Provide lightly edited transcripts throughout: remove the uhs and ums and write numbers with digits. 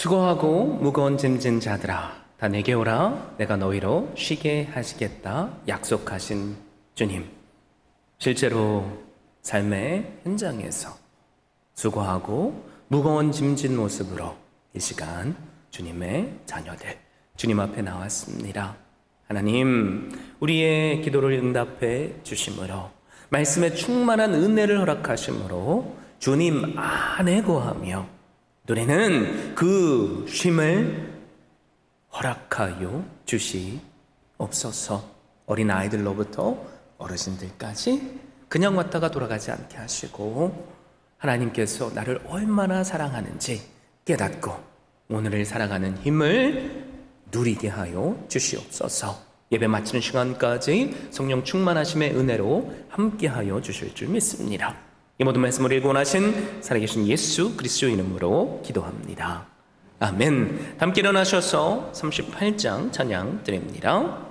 수고하고 무거운 짐진 자들아 다 내게 오라. 내가 너희로 쉬게 하시겠다 약속하신 주님. 실제로 삶의 현장에서 수고하고 무거운 짐진 모습으로 이 시간 주님의 자녀들 주님 앞에 나왔습니다. 하나님, 우리의 기도를 응답해 주심으로, 말씀에 충만한 은혜를 허락하심으로 주님 안에 거하며 누리는 그 쉼을 허락하여 주시옵소서. 어린 아이들로부터 어르신들까지 그냥 왔다가 돌아가지 않게 하시고, 하나님께서 나를 얼마나 사랑하는지 깨닫고 오늘을 살아가는 힘을 누리게 하여 주시옵소서. 예배 마치는 시간까지 성령 충만하심의 은혜로 함께하여 주실 줄 믿습니다. 이 모든 말씀을 읽고 원하신 살아계신 예수 그리스도 이름으로 기도합니다. 아멘. 함께 일어나셔서 38장 찬양 드립니다.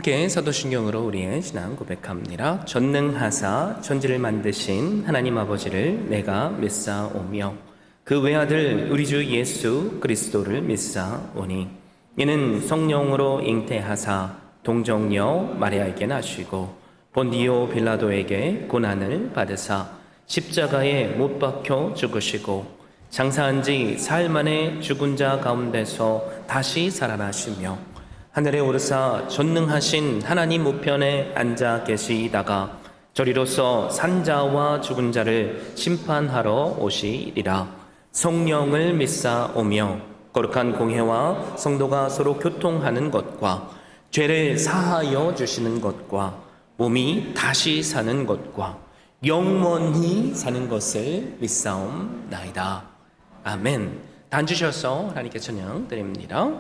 함께 사도신경으로 우리의 신앙 고백합니다. 전능하사 천지를 만드신 하나님 아버지를 내가 믿사오며 그 외아들 우리 주 예수 그리스도를 믿사오니 이는 성령으로 잉태하사 동정녀 마리아에게 나시고 본디오 빌라도에게 고난을 받으사 십자가에 못 박혀 죽으시고 장사한 지 사흘 만에 죽은 자 가운데서 다시 살아나시며 하늘에 오르사 전능하신 하나님 우편에 앉아 계시다가 저리로서 산자와 죽은 자를 심판하러 오시리라. 성령을 믿사오며 거룩한 공회와 성도가 서로 교통하는 것과 죄를 사하여 주시는 것과 몸이 다시 사는 것과 영원히 사는 것을 믿사옵나이다. 아멘. 다 앉으셔서 하나님께 찬양 드립니다.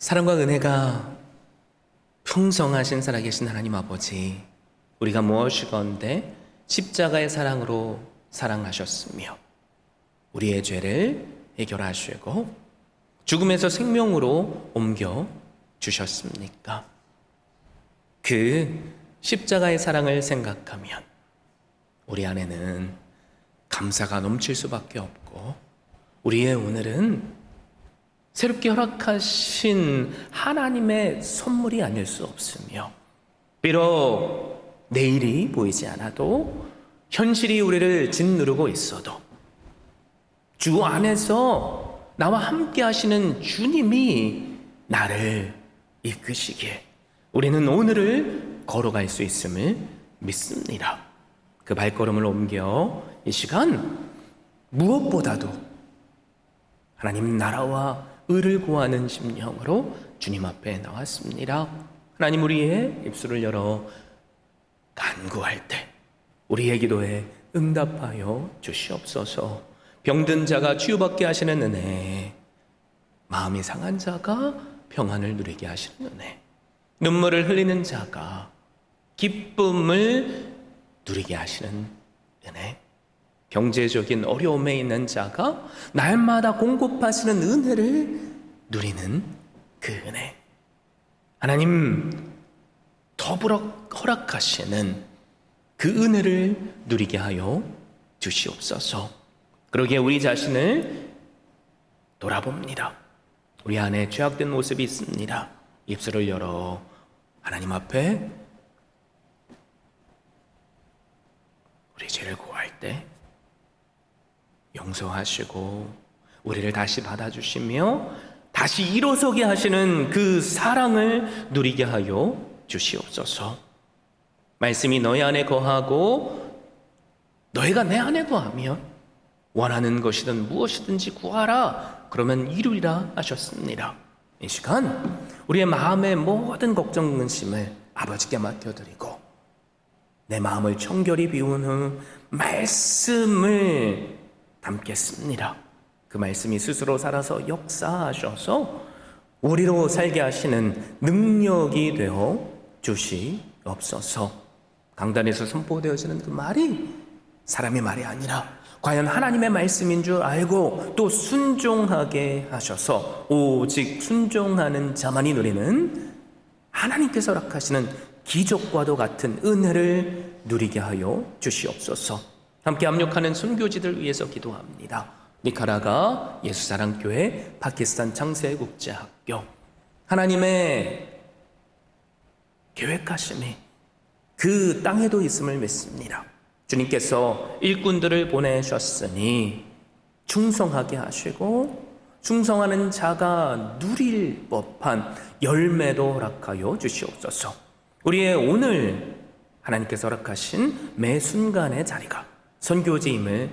사랑과 은혜가 풍성하신 살아계신 하나님 아버지, 우리가 무엇이건데 십자가의 사랑으로 사랑하셨으며 우리의 죄를 해결하시고 죽음에서 생명으로 옮겨 주셨습니까? 그 십자가의 사랑을 생각하면 우리 안에는 감사가 넘칠 수밖에 없고, 우리의 오늘은 새롭게 허락하신 하나님의 선물이 아닐 수 없으며, 비록 내일이 보이지 않아도 현실이 우리를 짓누르고 있어도 주 안에서 나와 함께 하시는 주님이 나를 이끄시기에 우리는 오늘을 걸어갈 수 있음을 믿습니다. 그 발걸음을 옮겨 이 시간 무엇보다도 하나님 나라와 의를 구하는 심령으로 주님 앞에 나왔습니다. 하나님, 우리의 입술을 열어 간구할 때 우리의 기도에 응답하여 주시옵소서. 병든 자가 치유받게 하시는 은혜, 마음이 상한 자가 평안을 누리게 하시는 은혜, 눈물을 흘리는 자가 기쁨을 누리게 하시는 은혜, 경제적인 어려움에 있는 자가 날마다 공급하시는 은혜를 누리는 그 은혜, 하나님 더불어 허락하시는 그 은혜를 누리게 하여 주시옵소서. 그러기에 우리 자신을 돌아봅니다. 우리 안에 죄악된 모습이 있습니다. 입술을 열어 하나님 앞에 우리 죄를 고할 때 용서하시고 우리를 다시 받아주시며 다시 일어서게 하시는 그 사랑을 누리게 하여 주시옵소서. 말씀이 너희 안에 거하고 너희가 내 안에 거하면 원하는 것이든 무엇이든지 구하라, 그러면 이루리라 하셨습니다. 이 시간 우리의 마음의 모든 걱정 근심을 아버지께 맡겨드리고 내 마음을 청결히 비운 후 말씀을 담겠습니다. 그 말씀이 스스로 살아서 역사하셔서 우리로 살게 하시는 능력이 되어 주시옵소서. 강단에서 선포되어지는 그 말이 사람의 말이 아니라 과연 하나님의 말씀인 줄 알고 또 순종하게 하셔서 오직 순종하는 자만이 누리는 하나님께서 허락하시는 기적과도 같은 은혜를 누리게 하여 주시옵소서. 함께 합력하는 순교지들 위해서 기도합니다. 니카라가 예수사랑교회 파키스탄 창세국제학교, 하나님의 계획하심이 그 땅에도 있음을 믿습니다. 주님께서 일꾼들을 보내셨으니 충성하게 하시고 충성하는 자가 누릴 법한 열매도 허락하여 주시옵소서. 우리의 오늘 하나님께서 허락하신 매 순간의 자리가 선교지임을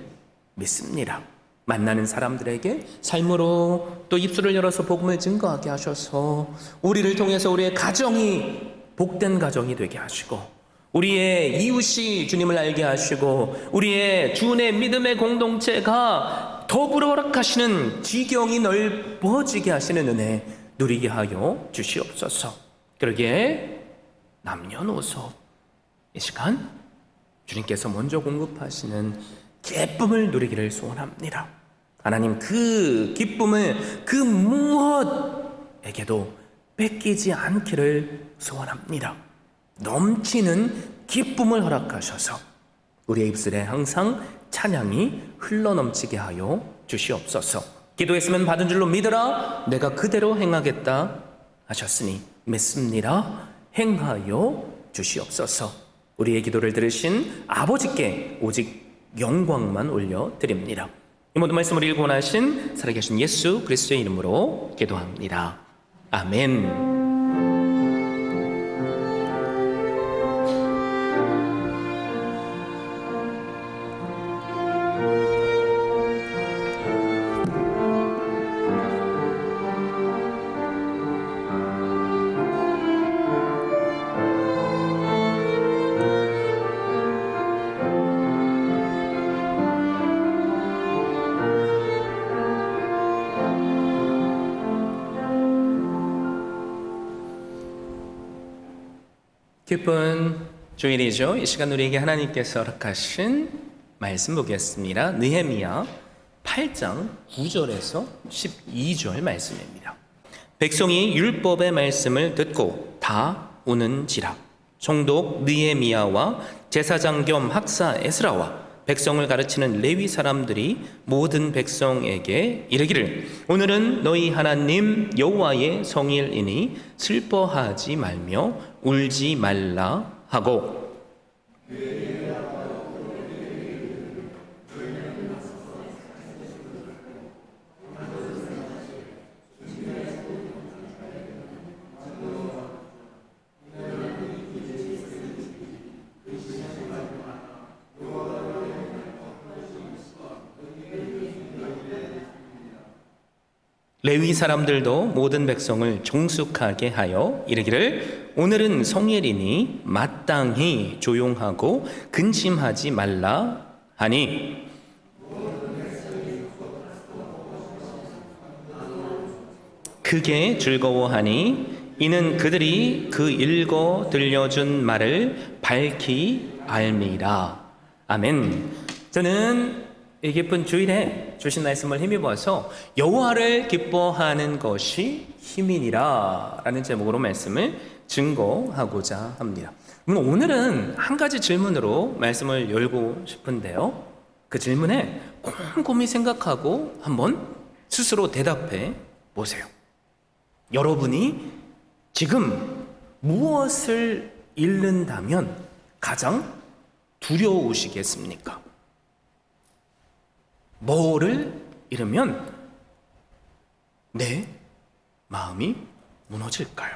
믿습니다. 만나는 사람들에게 삶으로 또 입술을 열어서 복음을 증거하게 하셔서 우리를 통해서 우리의 가정이 복된 가정이 되게 하시고 우리의 이웃이 주님을 알게 하시고 우리의 주의 믿음의 공동체가 더불어 허락하시는 지경이 넓어지게 하시는 은혜 누리게 하여 주시옵소서. 그러기에 남녀노소 이 시간 주님께서 먼저 공급하시는 기쁨을 누리기를 소원합니다. 하나님, 그 기쁨을 그 무엇에게도 뺏기지 않기를 소원합니다. 넘치는 기쁨을 허락하셔서 우리의 입술에 항상 찬양이 흘러넘치게 하여 주시옵소서. 기도했으면 받은 줄로 믿으라. 내가 그대로 행하겠다 하셨으니 믿습니다. 행하여 주시옵소서. 우리의 기도를 들으신 아버지께 오직 영광만 올려드립니다. 이 모든 말씀을 읽고 나신 살아계신 예수 그리스도의 이름으로 기도합니다. 아멘. 기쁜 주일이죠. 이 시간 우리에게 하나님께서 허락하신 말씀 보겠습니다. 느헤미야 8장 9절에서 12절 말씀입니다. 백성이 율법의 말씀을 듣고 다 우는지라. 총독 느헤미야와 제사장 겸 학사 에스라와 백성을 가르치는 레위 사람들이 모든 백성에게 이르기를, 오늘은 너희 하나님 여호와의 성일이니 슬퍼하지 말며 울지 말라 하고, 레위 사람들도 모든 백성을 종숙하게 하여 이르기를, 오늘은 성일이니 마땅히 조용하고 근심하지 말라 하니, 크게 즐거워하니 이는 그들이 그 읽어 들려준 말을 밝히 알미라. 아멘. 저는 이 기쁜 주일에 주신 말씀을 힘입어서 여호와를 기뻐하는 것이 힘이니라 라는 제목으로 말씀을 증거하고자 합니다. 오늘은 한 가지 질문으로 말씀을 열고 싶은데요, 그 질문에 곰곰이 생각하고 한번 스스로 대답해 보세요. 여러분이 지금 무엇을 잃는다면 가장 두려우시겠습니까? 뭐를 잃으면 내 마음이 무너질까요?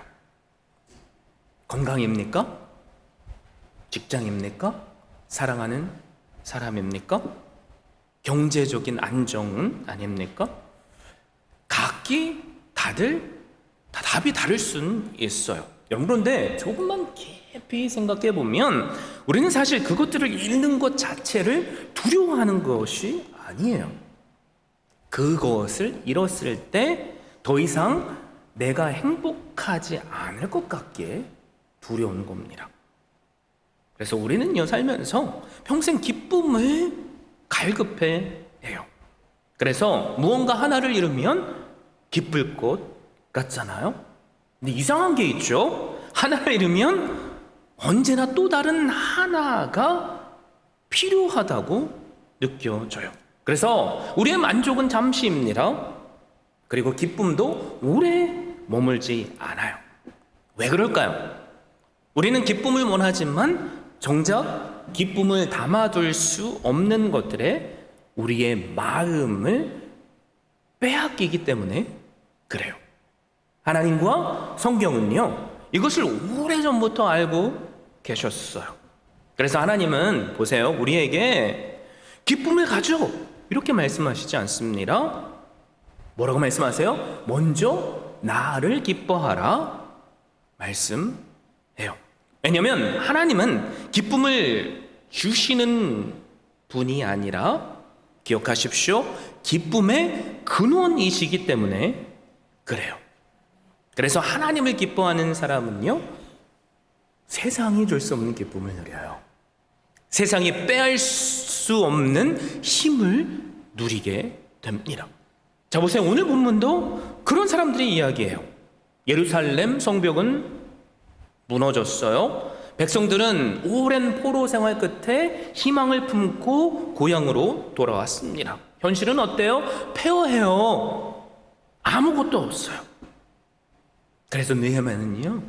건강입니까? 직장입니까? 사랑하는 사람입니까? 경제적인 안정은 아닙니까? 각기 다들 다 답이 다를 수는 있어요. 그런데 조금만 깊이 생각해 보면 우리는 사실 그것들을 잃는 것 자체를 두려워하는 것이 아니에요. 그것을 잃었을 때 더 이상 내가 행복하지 않을 것 같기에 두려운 겁니다. 그래서 우리는요, 살면서 평생 기쁨을 갈급해 해요. 그래서 무언가 하나를 잃으면 기쁠 것 같잖아요. 근데 이상한 게 있죠. 하나를 잃으면 언제나 또 다른 하나가 필요하다고 느껴져요. 그래서 우리의 만족은 잠시입니다. 그리고 기쁨도 오래 머물지 않아요. 왜 그럴까요? 우리는 기쁨을 원하지만 정작 기쁨을 담아둘 수 없는 것들에 우리의 마음을 빼앗기기 때문에 그래요. 하나님과 성경은요, 이것을 오래전부터 알고 계셨어요. 그래서 하나님은 보세요, 우리에게 기쁨을 가져 이렇게 말씀하시지 않습니다. 뭐라고 말씀하세요? 먼저 나를 기뻐하라 말씀해요. 왜냐하면 하나님은 기쁨을 주시는 분이 아니라, 기억하십시오, 기쁨의 근원이시기 때문에 그래요. 그래서 하나님을 기뻐하는 사람은요, 세상이 줄 수 없는 기쁨을 누려요. 세상이 빼앗을 수 없는 힘을 누리게 됩니다. 자, 보세요. 오늘 본문도 그런 사람들의 이야기예요. 예루살렘 성벽은 무너졌어요. 백성들은 오랜 포로 생활 끝에 희망을 품고 고향으로 돌아왔습니다. 현실은 어때요? 폐허해요. 아무것도 없어요. 그래서 느헤미야는요,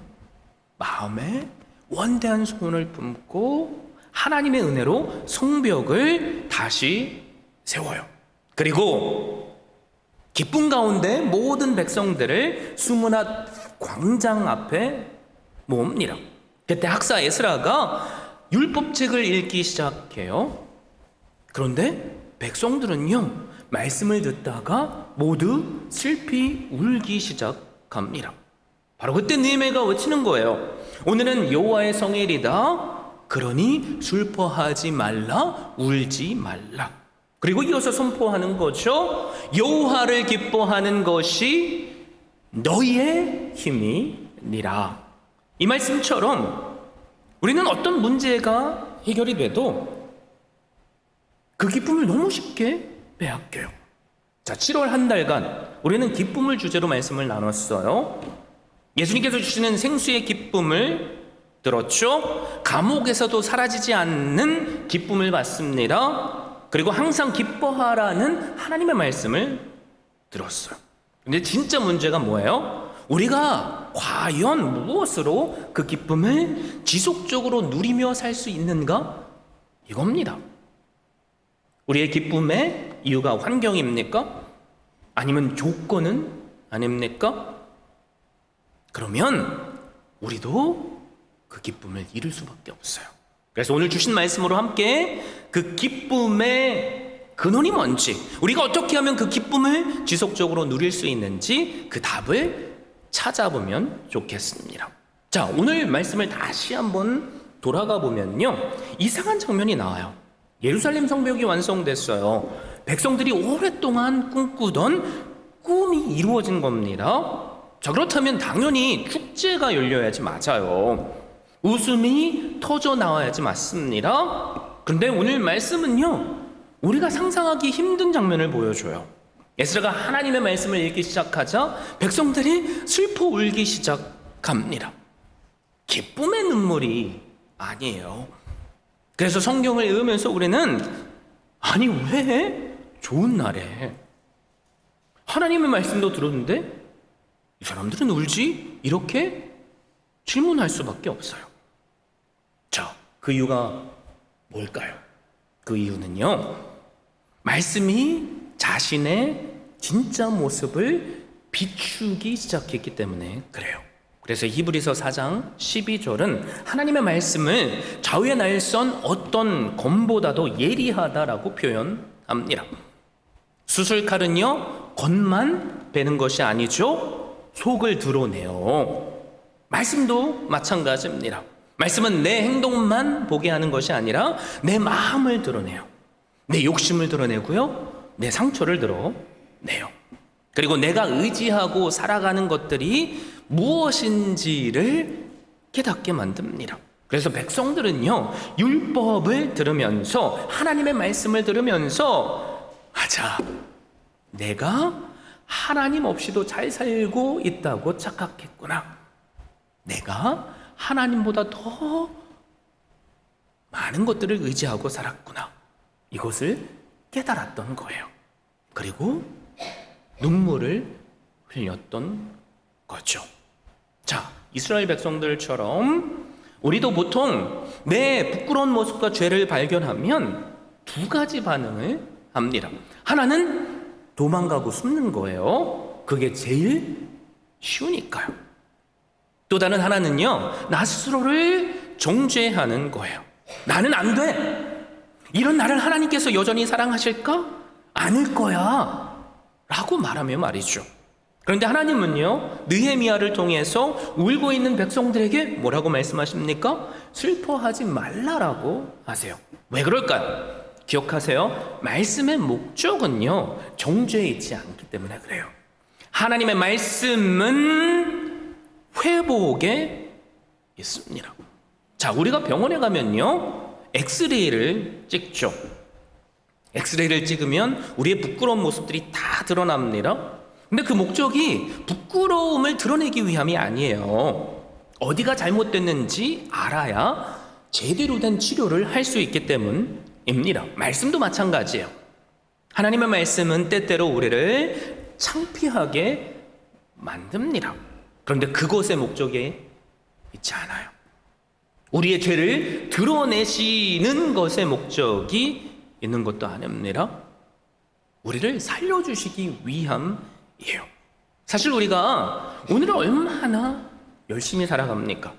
마음에 원대한 소원을 품고 하나님의 은혜로 성벽을 다시 세워요. 그리고 기쁨 가운데 모든 백성들을 수문앞 광장 앞에 모읍니다. 그때 학사 에스라가 율법책을 읽기 시작해요. 그런데 백성들은요, 말씀을 듣다가 모두 슬피 울기 시작합니다. 바로 그때 느헤미야가 외치는 거예요. 오늘은 여호와의 성일이다. 그러니 슬퍼하지 말라, 울지 말라. 그리고 이어서 선포하는 거죠. 여호와를 기뻐하는 것이 너희의 힘이니라. 이 말씀처럼 우리는 어떤 문제가 해결이 돼도 그 기쁨을 너무 쉽게 빼앗겨요. 자, 7월 한 달간 우리는 기쁨을 주제로 말씀을 나눴어요. 예수님께서 주시는 생수의 기쁨을 들었죠. 감옥에서도 사라지지 않는 기쁨을 받습니다. 그리고 항상 기뻐하라는 하나님의 말씀을 들었어요. 근데 진짜 문제가 뭐예요? 우리가 과연 무엇으로 그 기쁨을 지속적으로 누리며 살 수 있는가? 이겁니다. 우리의 기쁨의 이유가 환경입니까? 아니면 조건은 아닙니까? 그러면 우리도 그 기쁨을 잃을 수밖에 없어요. 그래서 오늘 주신 말씀으로 함께 그 기쁨의 근원이 뭔지, 우리가 어떻게 하면 그 기쁨을 지속적으로 누릴 수 있는지 그 답을 찾아보면 좋겠습니다. 자, 오늘 말씀을 다시 한번 돌아가 보면요, 이상한 장면이 나와요. 예루살렘 성벽이 완성됐어요. 백성들이 오랫동안 꿈꾸던 꿈이 이루어진 겁니다. 자, 그렇다면 당연히 축제가 열려야지 맞아요. 웃음이 터져 나와야지 맞습니다. 그런데 오늘 말씀은요, 우리가 상상하기 힘든 장면을 보여줘요. 에스라가 하나님의 말씀을 읽기 시작하자 백성들이 슬퍼 울기 시작합니다. 기쁨의 눈물이 아니에요. 그래서 성경을 읽으면서 우리는 아니 왜 좋은 날에 하나님의 말씀도 들었는데 이 사람들은 울지? 이렇게 질문할 수밖에 없어요. 자, 그 이유가 뭘까요? 그 이유는요, 말씀이 자신의 진짜 모습을 비추기 시작했기 때문에 그래요. 그래서 히브리서 4장 12절은 하나님의 말씀을 좌우의 날선 어떤 검보다도 예리하다라고 표현합니다. 수술칼은요, 겉만 베는 것이 아니죠, 속을 드러내요. 말씀도 마찬가지입니다. 말씀은 내 행동만 보게 하는 것이 아니라 내 마음을 드러내요. 내 욕심을 드러내고요, 내 상처를 드러내요. 그리고 내가 의지하고 살아가는 것들이 무엇인지를 깨닫게 만듭니다. 그래서 백성들은요, 율법을 들으면서, 하나님의 말씀을 들으면서, 맞아, 내가 하나님 없이도 잘 살고 있다고 착각했구나. 내가 하나님보다 더 많은 것들을 의지하고 살았구나. 이것을 깨달았던 거예요. 그리고 눈물을 흘렸던 거죠. 자, 이스라엘 백성들처럼 우리도 보통 내 부끄러운 모습과 죄를 발견하면 두 가지 반응을 합니다. 하나는 도망가고 숨는 거예요. 그게 제일 쉬우니까요. 또 다른 하나는요, 나 스스로를 정죄하는 거예요. 나는 안 돼. 이런 나를 하나님께서 여전히 사랑하실까? 않을 거야. 라고 말하며 말이죠. 그런데 하나님은요, 느헤미야를 통해서 울고 있는 백성들에게 뭐라고 말씀하십니까? 슬퍼하지 말라라고 하세요. 왜 그럴까요? 기억하세요. 말씀의 목적은요, 정죄에 있지 않기 때문에 그래요. 하나님의 말씀은 회복에 있습니다. 자, 우리가 병원에 가면요, 엑스레이를 찍죠. 엑스레이를 찍으면 우리의 부끄러운 모습들이 다 드러납니다. 근데 그 목적이 부끄러움을 드러내기 위함이 아니에요. 어디가 잘못됐는지 알아야 제대로 된 치료를 할 수 있기 때문입니다. 말씀도 마찬가지예요. 하나님의 말씀은 때때로 우리를 창피하게 만듭니다. 그런데 그것의 목적에 있지 않아요. 우리의 죄를 드러내시는 것의 목적이 있는 것도 아닙니다. 우리를 살려주시기 위함이에요. 사실 우리가 오늘을 얼마나 열심히 살아갑니까?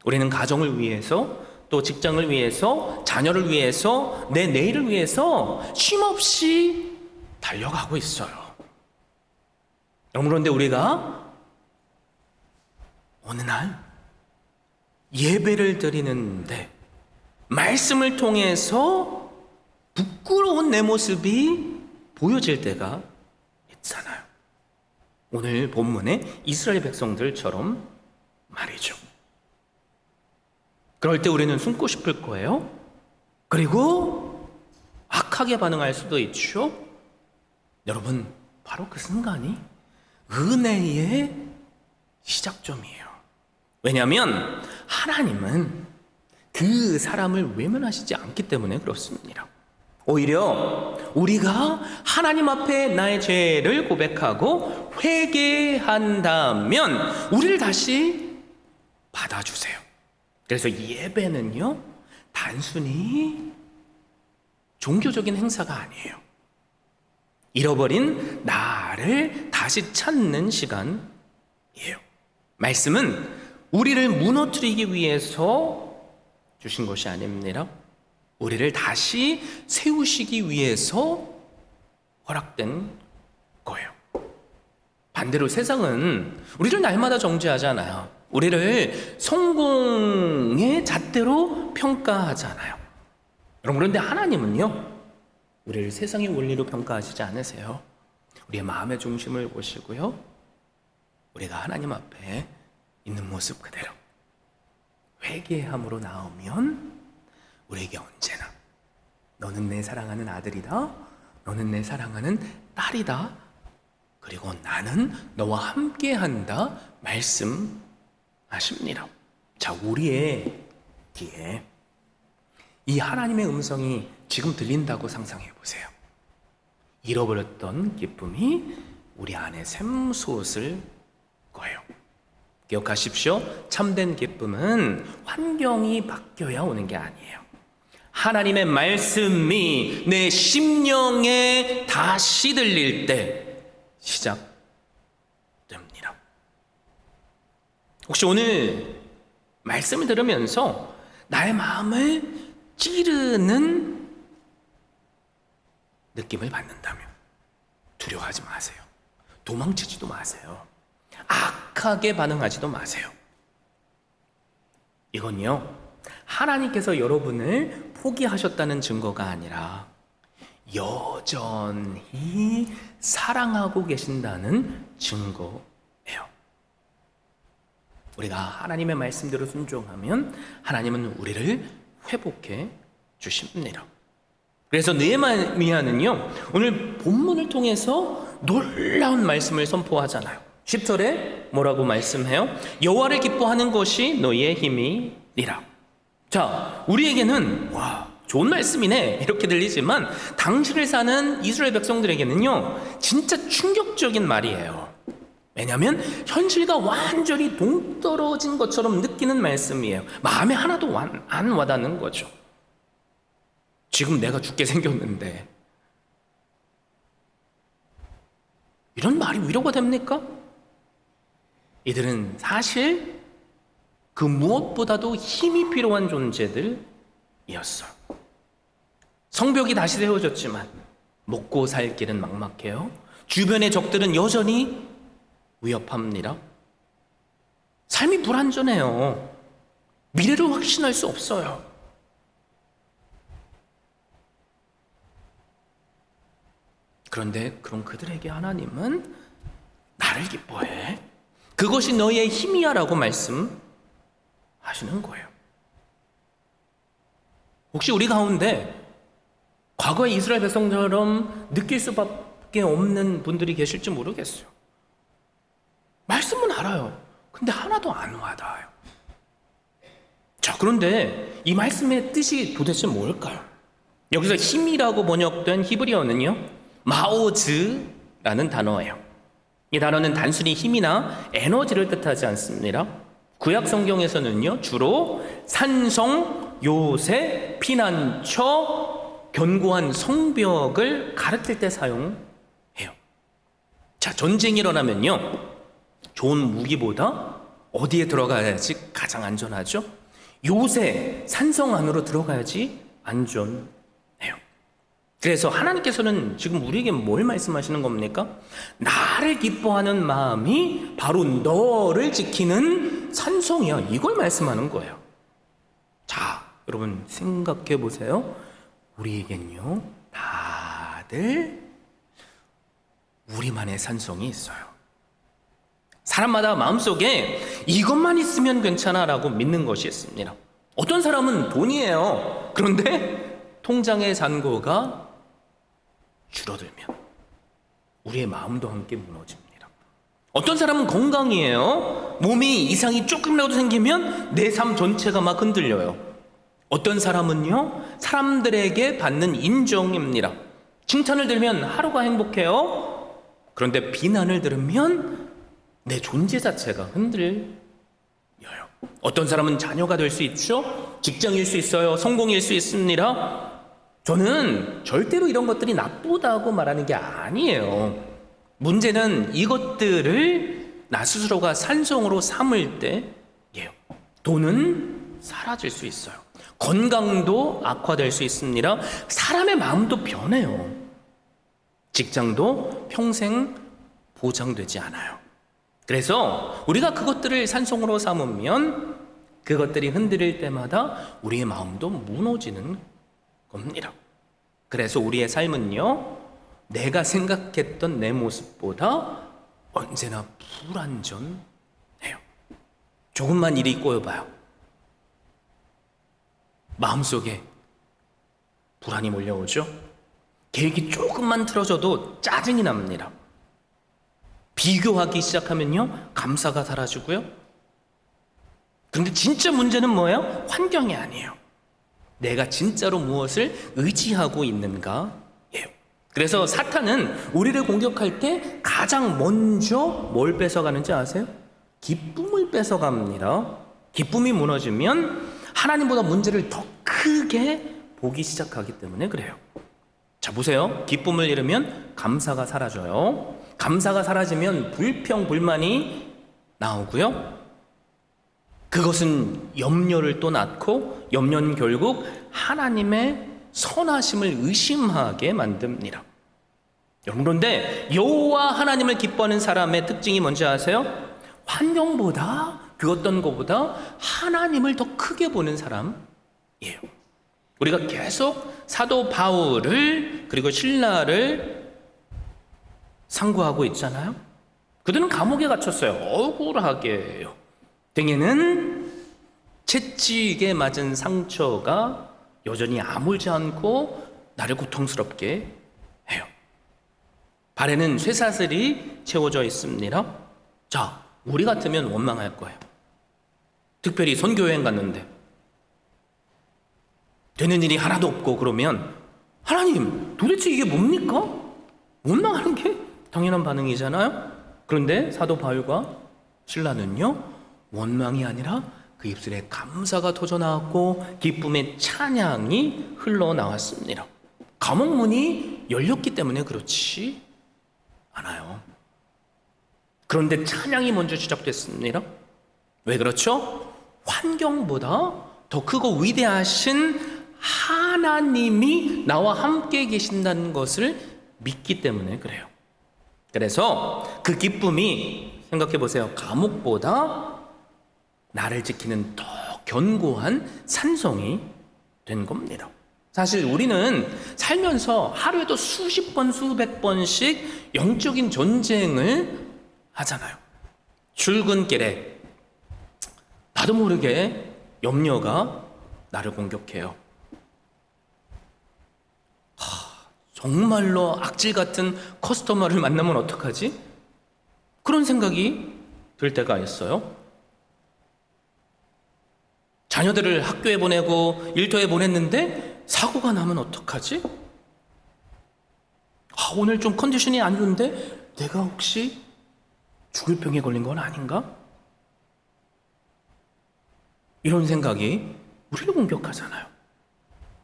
우리는 가정을 위해서, 또 직장을 위해서, 자녀를 위해서, 내 내일을 위해서 쉼없이 달려가고 있어요. 그런데 우리가 어느 날 예배를 드리는데 말씀을 통해서 부끄러운 내 모습이 보여질 때가 있잖아요. 오늘 본문의 이스라엘 백성들처럼 말이죠. 그럴 때 우리는 숨고 싶을 거예요. 그리고 악하게 반응할 수도 있죠. 여러분, 바로 그 순간이 은혜의 시작점이에요. 왜냐하면 하나님은 그 사람을 외면하시지 않기 때문에 그렇습니다. 오히려 우리가 하나님 앞에 나의 죄를 고백하고 회개한다면 우리를 다시 받아주세요. 그래서 예배는요, 단순히 종교적인 행사가 아니에요. 잃어버린 나를 다시 찾는 시간이에요. 말씀은 우리를 무너뜨리기 위해서 주신 것이 아닙니다. 우리를 다시 세우시기 위해서 허락된 거예요. 반대로 세상은 우리를 날마다 정죄하잖아요. 우리를 성공의 잣대로 평가하잖아요. 여러분, 그런데 하나님은요, 우리를 세상의 원리로 평가하시지 않으세요. 우리의 마음의 중심을 보시고요, 우리가 하나님 앞에 있는 모습 그대로 회개함으로 나오면 우리에게 언제나 너는 내 사랑하는 아들이다, 너는 내 사랑하는 딸이다, 그리고 나는 너와 함께한다 말씀하십니다. 자, 우리의 귀에 이 하나님의 음성이 지금 들린다고 상상해 보세요. 잃어버렸던 기쁨이 우리 안에 샘솟을 거예요. 기억하십시오. 참된 기쁨은 환경이 바뀌어야 오는 게 아니에요. 하나님의 말씀이 내 심령에 다시 들릴 때 시작됩니다. 혹시 오늘 말씀을 들으면서 나의 마음을 찌르는 느낌을 받는다면 두려워하지 마세요. 도망치지도 마세요. 악하게 반응하지도 마세요. 이건요, 하나님께서 여러분을 포기하셨다는 증거가 아니라 여전히 사랑하고 계신다는 증거예요. 우리가 하나님의 말씀대로 순종하면 하나님은 우리를 회복해 주십니다. 그래서 느헤미야는요, 오늘 본문을 통해서 놀라운 말씀을 선포하잖아요. 10절에 뭐라고 말씀해요? 여호와를 기뻐하는 것이 너희의 힘이니라. 자, 우리에게는 와, 좋은 말씀이네 이렇게 들리지만 당시를 사는 이스라엘 백성들에게는요, 진짜 충격적인 말이에요. 왜냐하면 현실과 완전히 동떨어진 것처럼 느끼는 말씀이에요. 마음에 하나도 안 와닿는 거죠. 지금 내가 죽게 생겼는데 이런 말이 위로가 됩니까? 이들은 사실 그 무엇보다도 힘이 필요한 존재들이었어요. 성벽이 다시 세워졌지만 먹고 살 길은 막막해요. 주변의 적들은 여전히 위협합니다. 삶이 불안전해요. 미래를 확신할 수 없어요. 그런데 그럼 그들에게 하나님은 나를 기뻐해, 그것이 너의 힘이야 라고 말씀하시는 거예요. 혹시 우리 가운데 과거의 이스라엘 백성처럼 느낄 수밖에 없는 분들이 계실지 모르겠어요. 말씀은 알아요. 근데 하나도 안 와닿아요. 자, 그런데 이 말씀의 뜻이 도대체 뭘까요? 여기서 힘이라고 번역된 히브리어는요, 마오즈라는 단어예요. 이 단어는 단순히 힘이나 에너지를 뜻하지 않습니다. 구약 성경에서는요, 주로 산성, 요새, 피난처, 견고한 성벽을 가르칠 때 사용해요. 자, 전쟁이 일어나면요, 좋은 무기보다 어디에 들어가야지 가장 안전하죠? 요새, 산성 안으로 들어가야지 안전해요. 그래서 하나님께서는 지금 우리에게 뭘 말씀하시는 겁니까? 나를 기뻐하는 마음이 바로 너를 지키는 산성이야, 이걸 말씀하는 거예요. 자, 여러분 생각해 보세요. 우리에겐요, 다들 우리만의 산성이 있어요. 사람마다 마음속에 이것만 있으면 괜찮아 라고 믿는 것이 있습니다. 어떤 사람은 돈이에요. 그런데 통장의 잔고가 줄어들면 우리의 마음도 함께 무너집니다. 어떤 사람은 건강이에요. 몸이 이상이 조금이라도 생기면 내 삶 전체가 막 흔들려요. 어떤 사람은요, 사람들에게 받는 인정입니다. 칭찬을 들으면 하루가 행복해요. 그런데 비난을 들으면 내 존재 자체가 흔들려요. 어떤 사람은 자녀가 될 수 있죠. 직장일 수 있어요. 성공일 수 있습니다. 저는 절대로 이런 것들이 나쁘다고 말하는 게 아니에요. 문제는 이것들을 나 스스로가 산성으로 삼을 때예요. 돈은 사라질 수 있어요. 건강도 악화될 수 있습니다. 사람의 마음도 변해요. 직장도 평생 보장되지 않아요. 그래서 우리가 그것들을 산성으로 삼으면 그것들이 흔들릴 때마다 우리의 마음도 무너지는 겁니다. 그래서 우리의 삶은요, 내가 생각했던 내 모습보다 언제나 불안전해요. 조금만 일이 꼬여봐요. 마음속에 불안이 몰려오죠. 계획이 조금만 틀어져도 짜증이 납니다. 비교하기 시작하면요, 감사가 사라지고요. 그런데 진짜 문제는 뭐예요? 환경이 아니에요. 내가 진짜로 무엇을 의지하고 있는가예요. 그래서 사탄은 우리를 공격할 때 가장 먼저 뭘 뺏어가는지 아세요? 기쁨을 뺏어갑니다. 기쁨이 무너지면 하나님보다 문제를 더 크게 보기 시작하기 때문에 그래요. 자, 보세요. 기쁨을 잃으면 감사가 사라져요. 감사가 사라지면 불평, 불만이 나오고요. 그것은 염려를 또 낳고, 염려는 결국 하나님의 선하심을 의심하게 만듭니다. 여러분, 그런데 여호와 하나님을 기뻐하는 사람의 특징이 뭔지 아세요? 환경보다, 그 어떤 것보다 하나님을 더 크게 보는 사람이에요. 우리가 계속 사도 바울을, 그리고 신라를 상고하고 있잖아요. 그들은 감옥에 갇혔어요. 억울하게요. 등에는 채찍에 맞은 상처가 여전히 아물지 않고 나를 고통스럽게 해요. 발에는 쇠사슬이 채워져 있습니다. 자, 우리 같으면 원망할 거예요. 특별히 선교여행 갔는데 되는 일이 하나도 없고 그러면 하나님, 도대체 이게 뭡니까? 원망하는 게 당연한 반응이잖아요. 그런데 사도 바울과 신라는요, 원망이 아니라 그 입술에 감사가 터져나왔고 기쁨의 찬양이 흘러나왔습니다. 감옥 문이 열렸기 때문에 그렇지 않아요. 그런데 찬양이 먼저 시작됐습니다. 왜 그렇죠? 환경보다 더 크고 위대하신 하나님이 나와 함께 계신다는 것을 믿기 때문에 그래요. 그래서 그 기쁨이, 생각해 보세요, 감옥보다 나를 지키는 더 견고한 산성이 된 겁니다. 사실 우리는 살면서 하루에도 수십 번, 수백 번씩 영적인 전쟁을 하잖아요. 출근길에 나도 모르게 염려가 나를 공격해요. 정말로 악질 같은 커스터머를 만나면 어떡하지? 그런 생각이 들 때가 있어요. 자녀들을 학교에 보내고 일터에 보냈는데 사고가 나면 어떡하지? 오늘 좀 컨디션이 안 좋은데 내가 혹시 죽을 병에 걸린 건 아닌가? 이런 생각이 우리를 공격하잖아요.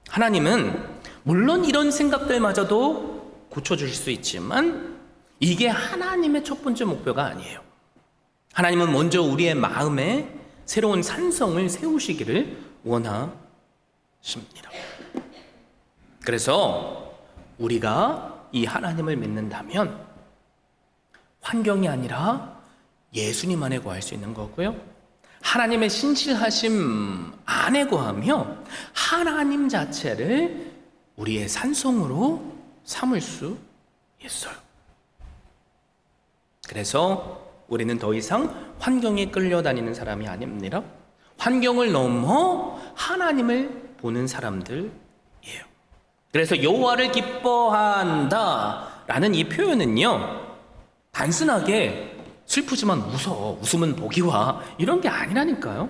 하나님은 물론 이런 생각들마저도 고쳐주실 수 있지만 이게 하나님의 첫 번째 목표가 아니에요. 하나님은 먼저 우리의 마음에 새로운 산성을 세우시기를 원하십니다. 그래서 우리가 이 하나님을 믿는다면 환경이 아니라 예수님 안에 거할 수 있는 거고요. 하나님의 신실하심 안에 거하며 하나님 자체를 우리의 산성으로 삼을 수 있어요. 그래서 우리는 더 이상 환경에 끌려다니는 사람이 아닙니다. 환경을 넘어 하나님을 보는 사람들이에요. 그래서 여호와를 기뻐한다라는 이 표현은요, 단순하게 슬프지만 웃으면 복이 와, 이런 게 아니라니까요.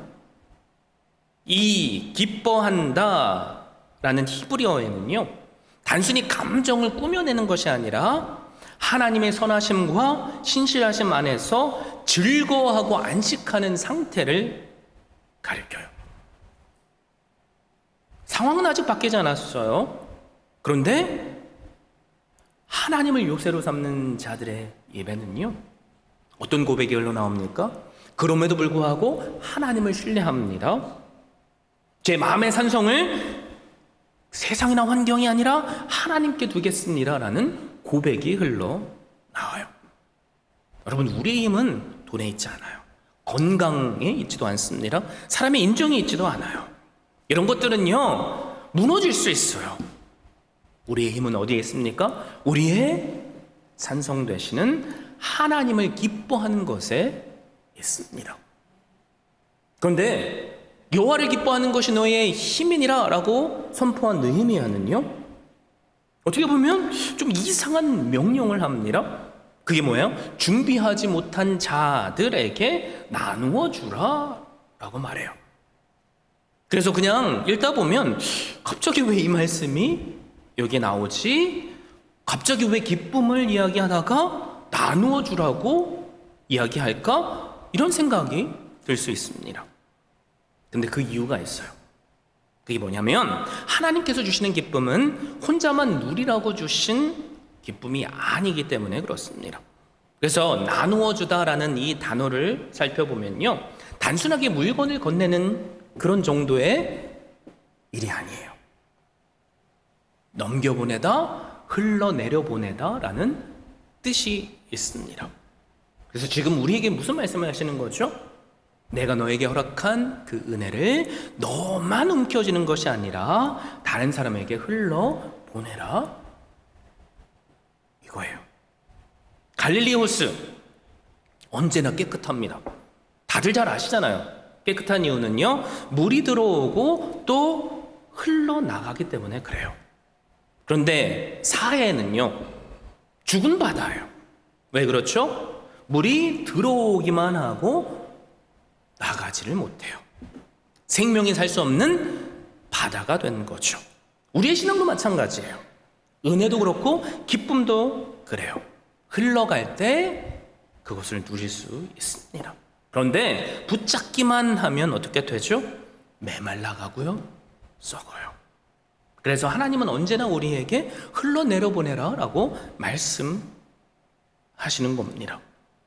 이 기뻐한다라는 히브리어에는요, 단순히 감정을 꾸며내는 것이 아니라 하나님의 선하심과 신실하심 안에서 즐거워하고 안식하는 상태를 가리켜요. 상황은 아직 바뀌지 않았어요. 그런데 하나님을 요새로 삼는 자들의 예배는요, 어떤 고백이 흘러나옵니까? 그럼에도 불구하고 하나님을 신뢰합니다. 제 마음의 산성을 세상이나 환경이 아니라 하나님께 두겠습니다 라는 고백이 흘러나와요. 여러분, 우리의 힘은 돈에 있지 않아요. 건강에 있지도 않습니다. 사람의 인정에 있지도 않아요. 이런 것들은요, 무너질 수 있어요. 우리의 힘은 어디에 있습니까? 우리의 산성 되시는 하나님을 기뻐하는 것에 있습니다. 그런데 여호와를 기뻐하는 것이 너의 힘이니라 라고 선포한 느헤미야는요, 어떻게 보면 좀 이상한 명령을 합니다. 그게 뭐예요? 준비하지 못한 자들에게 나누어 주라 라고 말해요. 그래서 그냥 읽다 보면 갑자기 왜 이 말씀이 여기 나오지? 갑자기 왜 기쁨을 이야기하다가 나누어 주라고 이야기할까? 이런 생각이 들 수 있습니다. 근데 그 이유가 있어요. 그게 뭐냐면, 하나님께서 주시는 기쁨은 혼자만 누리라고 주신 기쁨이 아니기 때문에 그렇습니다. 그래서 나누어 주다라는 이 단어를 살펴보면요, 단순하게 물건을 건네는 그런 정도의 일이 아니에요. 넘겨보내다, 흘러내려 보내다라는 뜻이 있습니다. 그래서 지금 우리에게 무슨 말씀을 하시는 거죠? 내가 너에게 허락한 그 은혜를 너만 움켜쥐는 것이 아니라 다른 사람에게 흘러보내라, 이거예요. 갈릴리 호수 언제나 깨끗합니다. 다들 잘 아시잖아요. 깨끗한 이유는요, 물이 들어오고 또 흘러나가기 때문에 그래요. 그런데 사해는요, 죽은 바다예요. 왜 그렇죠? 물이 들어오기만 하고 나가지를 못해요. 생명이 살 수 없는 바다가 된 거죠. 우리의 신앙도 마찬가지예요. 은혜도 그렇고 기쁨도 그래요. 흘러갈 때 그것을 누릴 수 있습니다. 그런데 붙잡기만 하면 어떻게 되죠? 메말라가고요, 썩어요. 그래서 하나님은 언제나 우리에게 흘러내려 보내라 라고 말씀하시는 겁니다.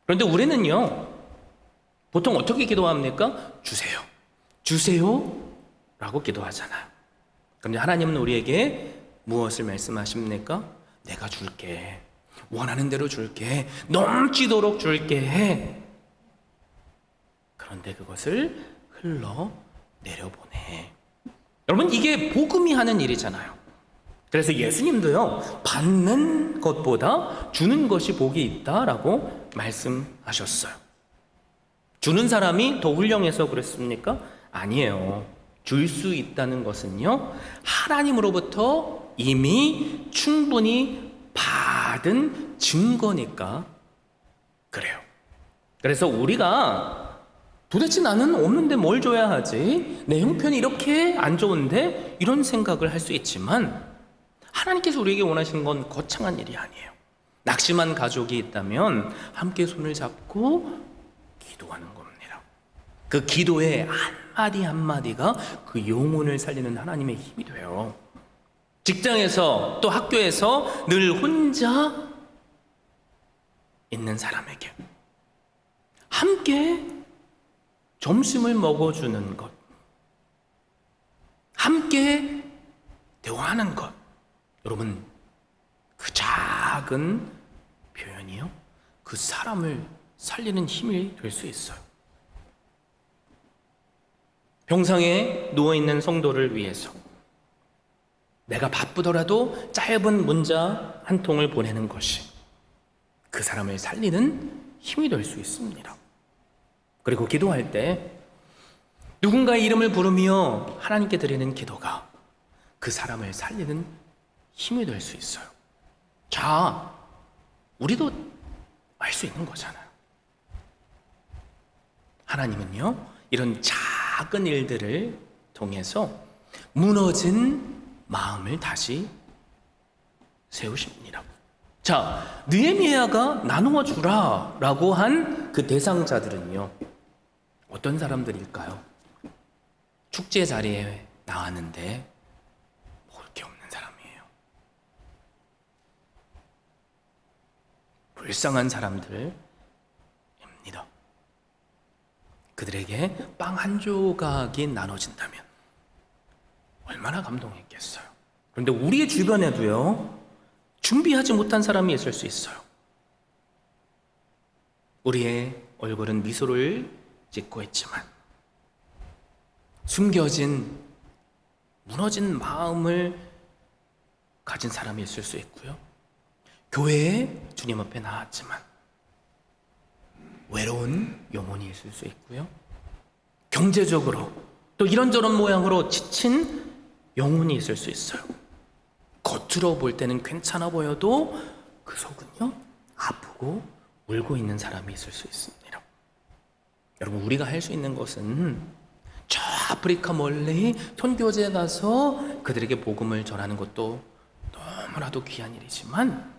그런데 우리는요, 보통 어떻게 기도합니까? 주세요. 주세요 라고 기도하잖아요. 그런데 하나님은 우리에게 무엇을 말씀하십니까? 내가 줄게. 원하는 대로 줄게. 넘치도록 줄게. 그런데 그것을 흘러내려보내. 여러분, 이게 복음이 하는 일이잖아요. 그래서 예수님도요, 받는 것보다 주는 것이 복이 있다라고 말씀하셨어요. 주는 사람이 더 훌륭해서 그랬습니까? 아니에요. 줄 수 있다는 것은요, 하나님으로부터 이미 충분히 받은 증거니까 그래요. 그래서 우리가 도대체 나는 없는데 뭘 줘야 하지? 내 형편이 이렇게 안 좋은데? 이런 생각을 할 수 있지만, 하나님께서 우리에게 원하시는 건 거창한 일이 아니에요. 낙심한 가족이 있다면 함께 손을 잡고 기도하는 겁니다. 그 기도의 한마디 한마디가 그 영혼을 살리는 하나님의 힘이 돼요. 직장에서 또 학교에서 늘 혼자 있는 사람에게 함께 점심을 먹어주는 것, 함께 대화하는 것, 여러분, 그 작은 표현이요, 그 사람을 살리는 힘이 될 수 있어요. 병상에 누워있는 성도를 위해서 내가 바쁘더라도 짧은 문자 한 통을 보내는 것이 그 사람을 살리는 힘이 될 수 있습니다. 그리고 기도할 때 누군가의 이름을 부르며 하나님께 드리는 기도가 그 사람을 살리는 힘이 될 수 있어요. 자, 우리도 알 수 있는 거잖아요. 하나님은요, 이런 작은 일들을 통해서 무너진 마음을 다시 세우십니다. 자, 느헤미야가 나누어 주라라고 한 그 대상자들은요, 어떤 사람들일까요? 축제 자리에 나왔는데 먹을 게 없는 사람이에요. 불쌍한 사람들입니다. 그들에게 빵 한 조각이 나눠진다면 얼마나 감동했겠어요. 그런데 우리의 주변에도요, 준비하지 못한 사람이 있을 수 있어요. 우리의 얼굴은 미소를 짓고 있지만 숨겨진, 무너진 마음을 가진 사람이 있을 수 있고요. 교회에 주님 앞에 나왔지만 외로운 영혼이 있을 수 있고요. 경제적으로 또 이런저런 모양으로 지친 영혼이 있을 수 있어요. 겉으로 볼 때는 괜찮아 보여도 그 속은요, 아프고 울고 있는 사람이 있을 수 있습니다. 여러분, 우리가 할 수 있는 것은 저 아프리카 멀리 선교지에 가서 그들에게 복음을 전하는 것도 너무나도 귀한 일이지만,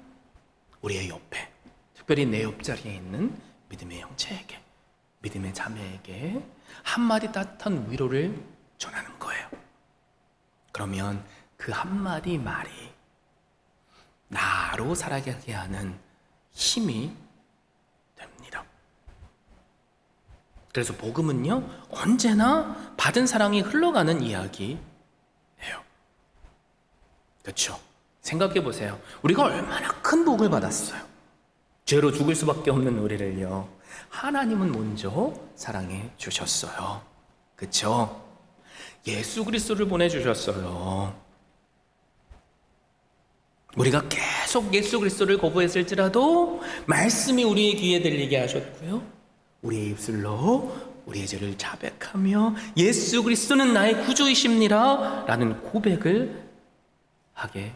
우리의 옆에, 특별히 내 옆자리에 있는 믿음의 형제에게, 믿음의 자매에게 한마디 따뜻한 위로를 전하는 거예요. 그러면 그 한마디 말이 나로 살아가게 하는 힘이 됩니다. 그래서 복음은요, 언제나 받은 사랑이 흘러가는 이야기예요. 그렇죠? 생각해 보세요. 우리가 얼마나 큰 복을 받았어요. 죄로 죽을 수밖에 없는 우리를요, 하나님은 먼저 사랑해 주셨어요. 그렇죠? 예수 그리스도를 보내주셨어요. 우리가 계속 예수 그리스도를 거부했을지라도 말씀이 우리의 귀에 들리게 하셨고요, 우리의 입술로 우리의 죄를 자백하며 예수 그리스도는 나의 구주이십니다 라는 고백을 하게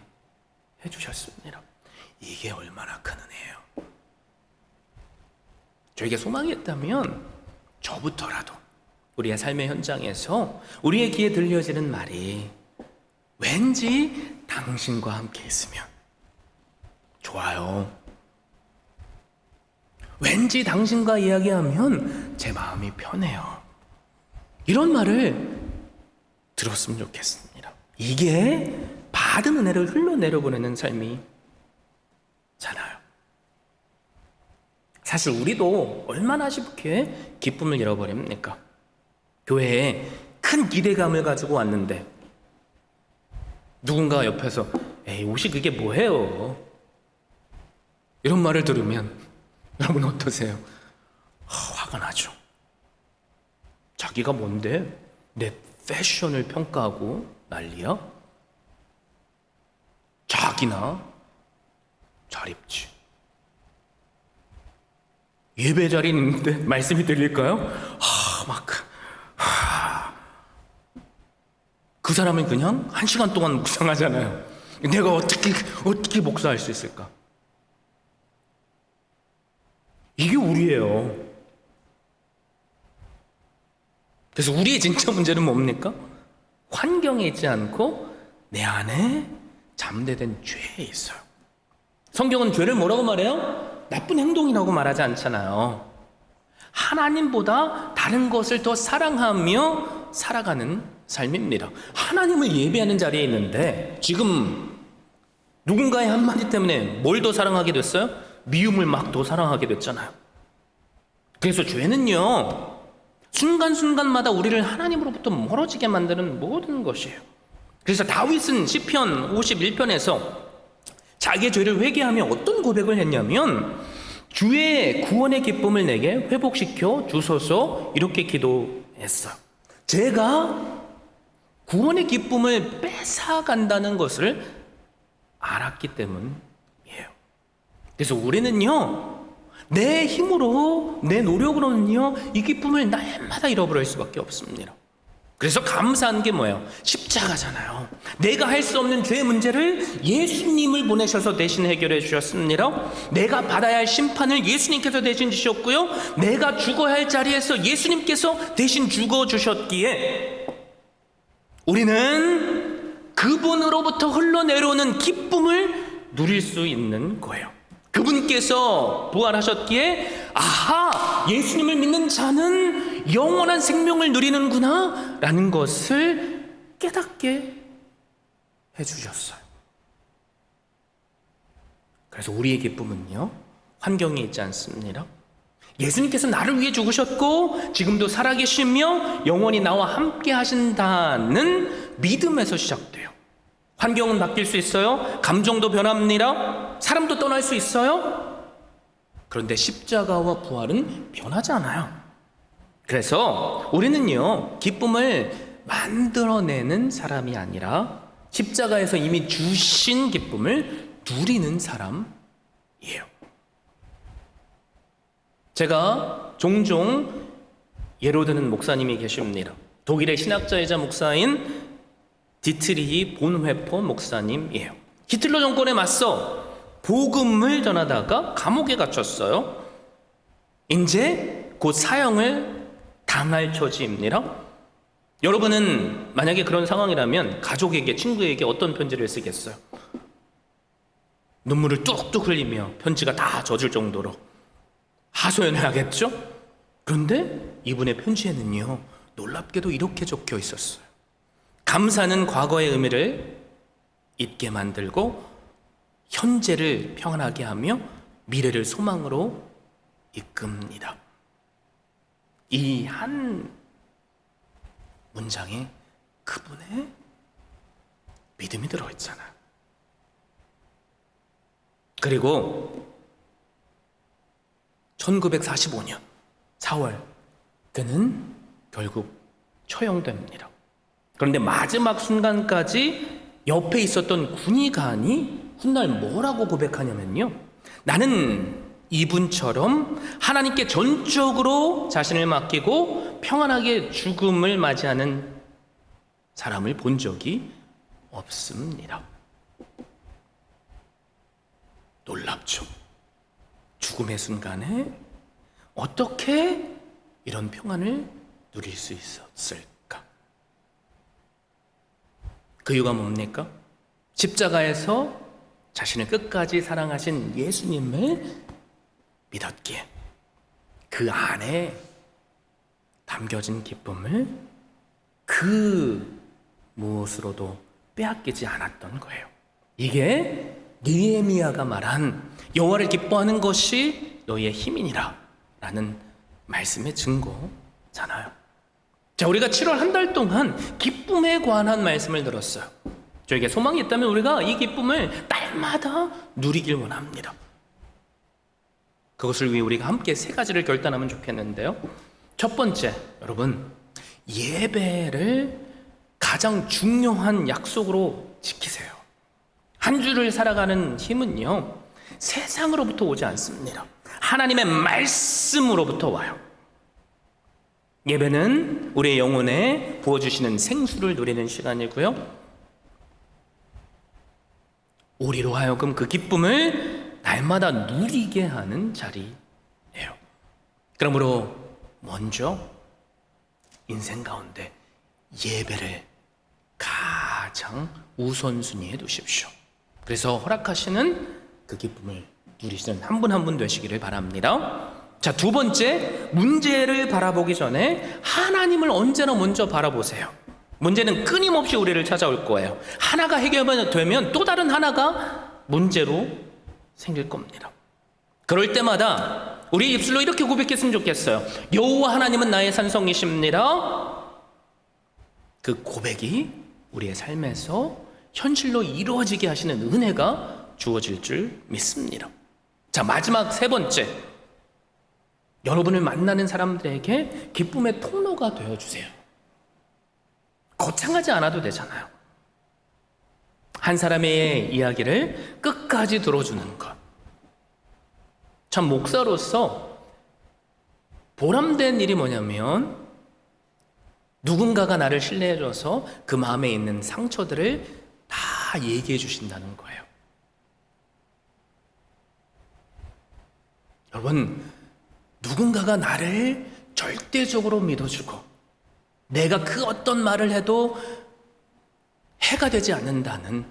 해주셨습니다. 이게 얼마나 큰 은혜예요. 저에게 소망이 있다면 저부터라도 우리의 삶의 현장에서 우리의 귀에 들려지는 말이 왠지 당신과 함께 있으면 좋아요. 왠지 당신과 이야기하면 제 마음이 편해요. 이런 말을 들었으면 좋겠습니다. 이게 받은 은혜를 흘러내려보내는 삶이잖아요. 사실 우리도 얼마나 쉽게 기쁨을 잃어버립니까? 교회에 큰 기대감을 가지고 왔는데 누군가 옆에서 에이, 옷이 그게 뭐예요? 이런 말을 들으면 여러분 어떠세요? 화가 나죠. 자기가 뭔데 내 패션을 평가하고 난리야? 자기나 잘 입지. 예배 자리에 있는데 말씀이 들릴까요? 그 사람은 그냥 1시간 동안 묵상하잖아요. 내가 어떻게 목사할 수 있을까? 이게 우리예요. 그래서 우리의 진짜 문제는 뭡니까? 환경에 있지 않고 내 안에 잠재된 죄에 있어요. 성경은 죄를 뭐라고 말해요? 나쁜 행동이라고 말하지 않잖아요. 하나님보다 다른 것을 더 사랑하며 살아가는 삶입니다. 하나님을 예배하는 자리에 있는데 지금 누군가의 한마디 때문에 뭘 더 사랑하게 됐어요? 미움을 막 더 사랑하게 됐잖아요. 그래서 죄는요, 순간순간마다 우리를 하나님으로부터 멀어지게 만드는 모든 것이에요. 그래서 다윗은 시편 51편에서 자기의 죄를 회개하며 어떤 고백을 했냐면, 주의 구원의 기쁨을 내게 회복시켜 주소서, 이렇게 기도했어요. 제가 구원의 기쁨을 뺏어간다는 것을 알았기 때문이에요. 그래서 우리는요, 내 힘으로, 내 노력으로는요, 이 기쁨을 날마다 잃어버릴 수밖에 없습니다. 그래서 감사한 게 뭐예요? 십자가잖아요. 내가 할 수 없는 죄 문제를 예수님을 보내셔서 대신 해결해 주셨습니다. 내가 받아야 할 심판을 예수님께서 대신 주셨고요, 내가 죽어야 할 자리에서 예수님께서 대신 죽어 주셨기에 우리는 그분으로부터 흘러내려오는 기쁨을 누릴 수 있는 거예요. 그분께서 부활하셨기에 아하, 예수님을 믿는 자는 영원한 생명을 누리는구나 라는 것을 깨닫게 해주셨어요. 그래서 우리의 기쁨은요, 환경에 있지 않습니다. 예수님께서 나를 위해 죽으셨고 지금도 살아계시며 영원히 나와 함께 하신다는 믿음에서 시작돼요. 환경은 바뀔 수 있어요. 감정도 변합니다. 사람도 떠날 수 있어요. 그런데 십자가와 부활은 변하지 않아요. 그래서 우리는요, 기쁨을 만들어내는 사람이 아니라 십자가에서 이미 주신 기쁨을 누리는 사람이에요. 제가 종종 예로 드는 목사님이 계십니다. 독일의 신학자이자 목사인 디트리히 본회퍼 목사님이에요. 히틀러 정권에 맞서 복음을 전하다가 감옥에 갇혔어요. 이제 곧 사형을 당할 처지입니다. 여러분은 만약에 그런 상황이라면 가족에게, 친구에게 어떤 편지를 쓰겠어요? 눈물을 뚝뚝 흘리며 편지가 다 젖을 정도로 하소연해야겠죠? 그런데 이분의 편지에는요, 놀랍게도 이렇게 적혀 있었어요. 감사는 과거의 의미를 잊게 만들고 현재를 평안하게 하며 미래를 소망으로 이끕니다. 이 한 문장에 그분의 믿음이 들어있잖아요. 그리고 1945년 4월 그는 결국 처형됩니다. 그런데 마지막 순간까지 옆에 있었던 군의관이 훗날 뭐라고 고백하냐면요, 나는 이분처럼 하나님께 전적으로 자신을 맡기고 평안하게 죽음을 맞이하는 사람을 본 적이 없습니다. 놀랍죠? 죽음의 순간에 어떻게 이런 평안을 누릴 수 있었을까? 그 이유가 뭡니까? 십자가에서 자신을 끝까지 사랑하신 예수님을 믿었기에 그 안에 담겨진 기쁨을 그 무엇으로도 빼앗기지 않았던 거예요. 이게 느헤미야가 말한 여호와를 기뻐하는 것이 너희의 힘이니라 라는 말씀의 증거잖아요. 자, 우리가 7월 한 달 동안 기쁨에 관한 말씀을 들었어요. 저에게 소망이 있다면 우리가 이 기쁨을 날마다 누리길 원합니다. 그것을 위해 우리가 함께 세 가지를 결단하면 좋겠는데요. 첫 번째, 여러분, 예배를 가장 중요한 약속으로 지키세요. 한 주를 살아가는 힘은요, 세상으로부터 오지 않습니다. 하나님의 말씀으로부터 와요. 예배는 우리의 영혼에 부어주시는 생수를 누리는 시간이고요, 우리로 하여금 그 기쁨을 날마다 누리게 하는 자리예요. 그러므로 먼저 인생 가운데 예배를 가장 우선순위에 두십시오. 그래서 허락하시는 그 기쁨을 누리시는 한 분 한 분 되시기를 바랍니다. 자, 두 번째, 문제를 바라보기 전에 하나님을 언제나 먼저 바라보세요. 문제는 끊임없이 우리를 찾아올 거예요. 하나가 해결되면 또 다른 하나가 문제로 생길 겁니다. 그럴 때마다 우리 입술로 이렇게 고백했으면 좋겠어요. 여호와 하나님은 나의 산성이십니다. 그 고백이 우리의 삶에서 현실로 이루어지게 하시는 은혜가 주어질 줄 믿습니다. 자, 마지막 세 번째, 여러분을 만나는 사람들에게 기쁨의 통로가 되어주세요. 거창하지 않아도 되잖아요. 한 사람의 이야기를 끝까지 들어주는 것. 참, 목사로서 보람된 일이 뭐냐면 누군가가 나를 신뢰해줘서 그 마음에 있는 상처들을 다 얘기해 주신다는 거예요. 여러분, 누군가가 나를 절대적으로 믿어주고 내가 그 어떤 말을 해도 해가 되지 않는다는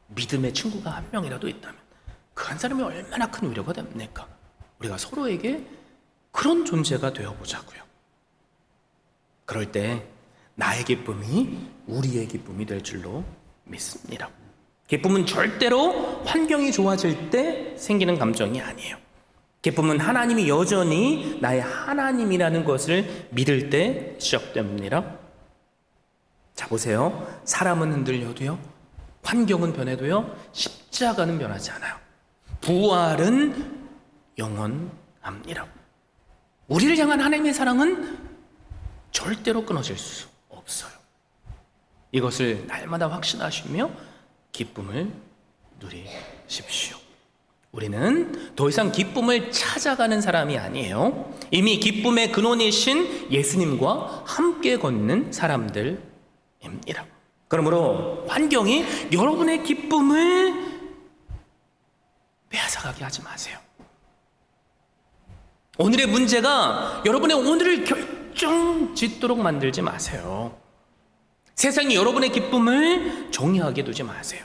믿음의 친구가 한 명이라도 있다면 그 한 사람이 얼마나 큰 위로가 됩니까? 우리가 서로에게 그런 존재가 되어보자고요. 그럴 때 나의 기쁨이 우리의 기쁨이 될 줄로 믿습니다. 기쁨은 절대로 환경이 좋아질 때 생기는 감정이 아니에요. 기쁨은 하나님이 여전히 나의 하나님이라는 것을 믿을 때 시작됩니다. 자, 보세요. 사람은 흔들려도요, 환경은 변해도요, 십자가는 변하지 않아요. 부활은 영원합니다. 우리를 향한 하나님의 사랑은 절대로 끊어질 수 없어요. 이것을 날마다 확신하시며 기쁨을 누리십시오. 우리는 더 이상 기쁨을 찾아가는 사람이 아니에요. 이미 기쁨의 근원이신 예수님과 함께 걷는 사람들입니다. 그러므로 환경이 여러분의 기쁨을 빼앗아가게 하지 마세요. 오늘의 문제가 여러분의 오늘을 결정짓도록 만들지 마세요. 세상이 여러분의 기쁨을 정의하게 두지 마세요.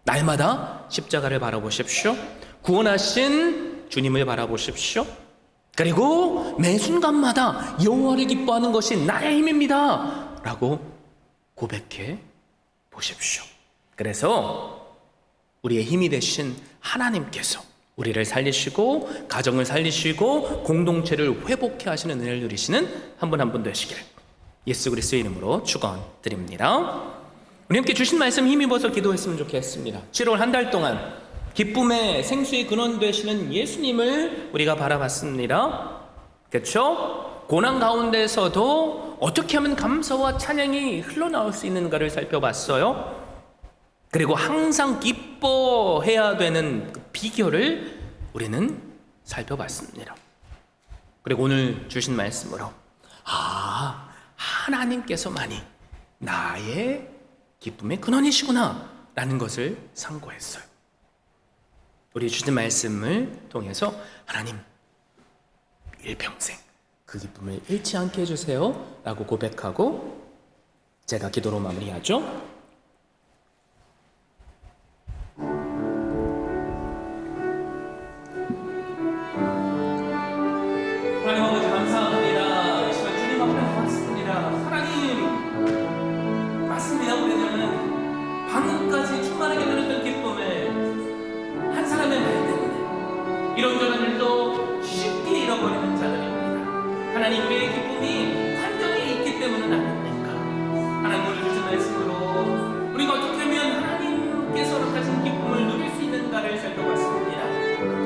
날마다 십자가를 바라보십시오. 구원하신 주님을 바라보십시오. 그리고 매 순간마다 여호와를 기뻐하는 것이 나의 힘입니다 라고 고백해 보십시오. 그래서 우리의 힘이 되신 하나님께서 우리를 살리시고 가정을 살리시고 공동체를 회복해 하시는 은혜를 누리시는 한 분 한 분 되시기를 예수 그리스도의 이름으로 축원드립니다. 우리 함께 주신 말씀 힘입어서 기도했으면 좋겠습니다. 7월 한 달 동안 기쁨의 생수의 근원 되시는 예수님을 우리가 바라봤습니다. 그렇죠? 고난 가운데서도 어떻게 하면 감사와 찬양이 흘러나올 수 있는가를 살펴봤어요. 그리고 항상 기뻐해야 되는 그 비결을 우리는 살펴봤습니다. 그리고 오늘 주신 말씀으로 하나님께서만이 나의 기쁨의 근원이시구나 라는 것을 상고했어요. 우리 주신 말씀을 통해서 하나님 일평생 그 기쁨을 잃지 않게 해주세요 라고 고백하고 제가 기도로 마무리하죠. 하나님 아버지 감사합니다. 이 시간 주님 앞에 왔습니다. 하나님 맞습니다. 우리는 방금까지 충만하게 누렸던 기쁨을 한 사람의 말 때문에 이런저런 일도 쉽게 잃어버리는 자들입니다. 하나님 우리의 기쁨이 환경에 있기 때문은 아닙니까? 하나님 오늘 주신 말씀으로 우리가 어떻게 하면 하나님께서 허락하신 기쁨을 누릴 수 있는가를 살펴봤습니다.